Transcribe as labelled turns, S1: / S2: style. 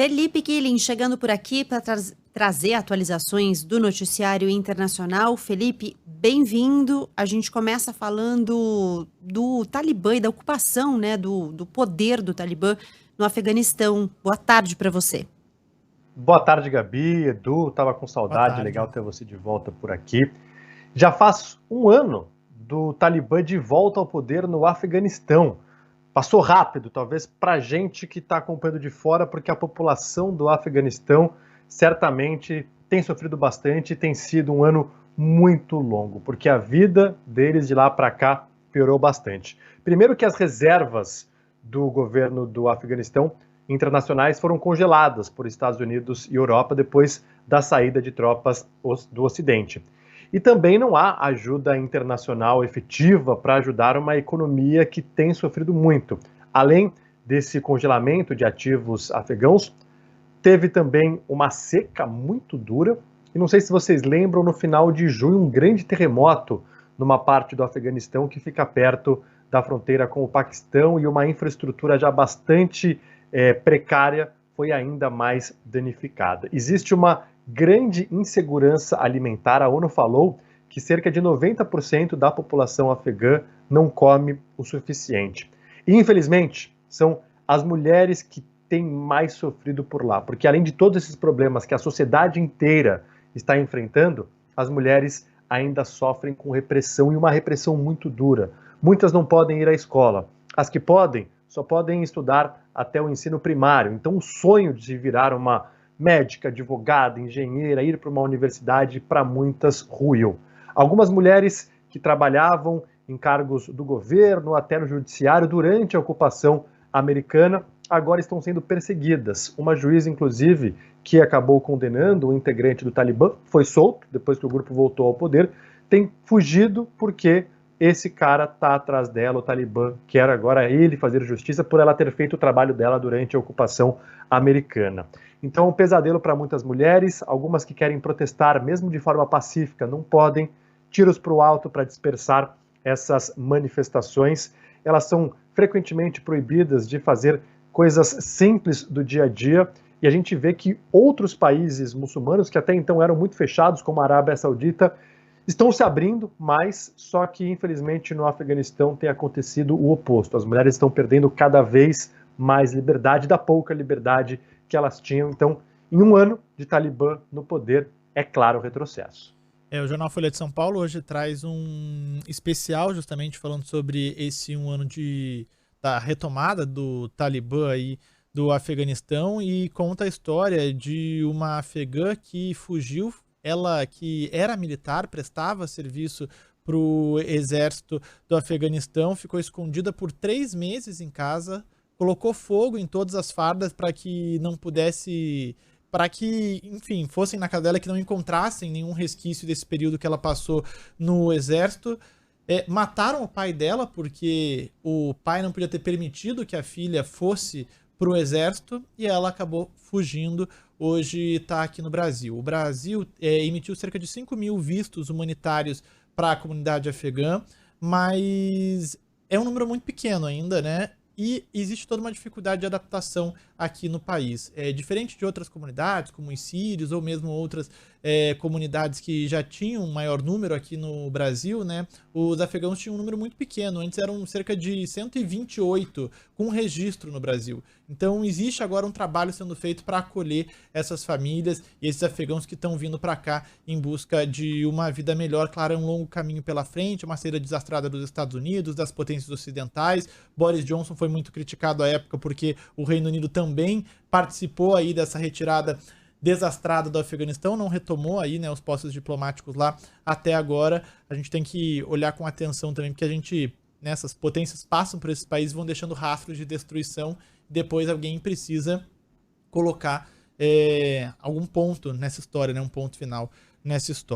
S1: Felipe Killing chegando por aqui para trazer atualizações do noticiário internacional. Felipe, bem-vindo. A gente começa falando do Talibã e da ocupação, né, do poder do Talibã no Afeganistão. Boa tarde para você.
S2: Boa tarde, Gabi, Edu, estava com saudade, legal ter você de volta por aqui. Já faz um ano do Talibã de volta ao poder no Afeganistão. Passou rápido, talvez para a gente que está acompanhando de fora, porque a população do Afeganistão certamente tem sofrido bastante e tem sido um ano muito longo, porque a vida deles de lá para cá piorou bastante. Primeiro que as reservas do governo do Afeganistão internacionais foram congeladas por Estados Unidos e Europa depois da saída de tropas do Ocidente. E também não há ajuda internacional efetiva para ajudar uma economia que tem sofrido muito. Além desse congelamento de ativos afegãos, teve também uma seca muito dura. E não sei se vocês lembram, no final de junho, um grande terremoto numa parte do Afeganistão que fica perto da fronteira com o Paquistão, e uma infraestrutura já bastante precária foi ainda mais danificada. Existe uma grande insegurança alimentar. A ONU falou que cerca de 90% da população afegã não come o suficiente. E, infelizmente, são as mulheres que têm mais sofrido por lá, porque além de todos esses problemas que a sociedade inteira está enfrentando, as mulheres ainda sofrem com repressão, e uma repressão muito dura. Muitas não podem ir à escola. As que podem, só podem estudar até o ensino primário. Então, o sonho de virar uma médica, advogada, engenheira, ir para uma universidade, para muitas ruiu. Algumas mulheres que trabalhavam em cargos do governo, até no judiciário, durante a ocupação americana, agora estão sendo perseguidas. Uma juíza, inclusive, que acabou condenando um integrante do Talibã, foi solto depois que o grupo voltou ao poder, tem fugido porque esse cara está atrás dela. O Talibã quer agora ele fazer justiça por ela ter feito o trabalho dela durante a ocupação americana. Então, um pesadelo para muitas mulheres, algumas que querem protestar, mesmo de forma pacífica, não podem. Tiros para o alto para dispersar essas manifestações. Elas são frequentemente proibidas de fazer coisas simples do dia a dia, e a gente vê que outros países muçulmanos, que até então eram muito fechados, como a Arábia Saudita, estão se abrindo mais, só que infelizmente no Afeganistão tem acontecido o oposto. As mulheres estão perdendo cada vez mais liberdade, da pouca liberdade que elas tinham. Então, em um ano de Talibã no poder, é claro o retrocesso.
S3: O Jornal Folha de São Paulo hoje traz um especial justamente falando sobre esse um ano da retomada do Talibã aí do Afeganistão, e conta a história de uma afegã que fugiu. Ela, que era militar, prestava serviço para o exército do Afeganistão, ficou escondida por 3 meses em casa, colocou fogo em todas as fardas para que não pudesse, para que, enfim, fossem na casa dela, que não encontrassem nenhum resquício desse período que ela passou no exército. Mataram o pai dela porque o pai não podia ter permitido que a filha fosse para o exército, e ela acabou fugindo. Hoje está aqui no Brasil. O Brasil emitiu cerca de 5 mil vistos humanitários para a comunidade afegã, mas é um número muito pequeno ainda, né? E existe toda uma dificuldade de adaptação aqui no país. Diferente de outras comunidades, como os sírios, ou mesmo outras comunidades que já tinham um maior número aqui no Brasil, né? Os afegãos tinham um número muito pequeno. Antes eram cerca de 128 com registro no Brasil. Então existe agora um trabalho sendo feito para acolher essas famílias e esses afegãos que estão vindo para cá em busca de uma vida melhor. Claro, é um longo caminho pela frente, uma saída desastrada dos Estados Unidos, das potências ocidentais. Boris Johnson foi muito criticado à época porque o Reino Unido também participou aí dessa retirada desastrada do Afeganistão, não retomou aí, né, os postos diplomáticos lá até agora. A gente tem que olhar com atenção também, porque a gente, nessas potências passam por esses países, vão deixando rastros de destruição, depois alguém precisa colocar algum ponto nessa história, né, um ponto final nessa história.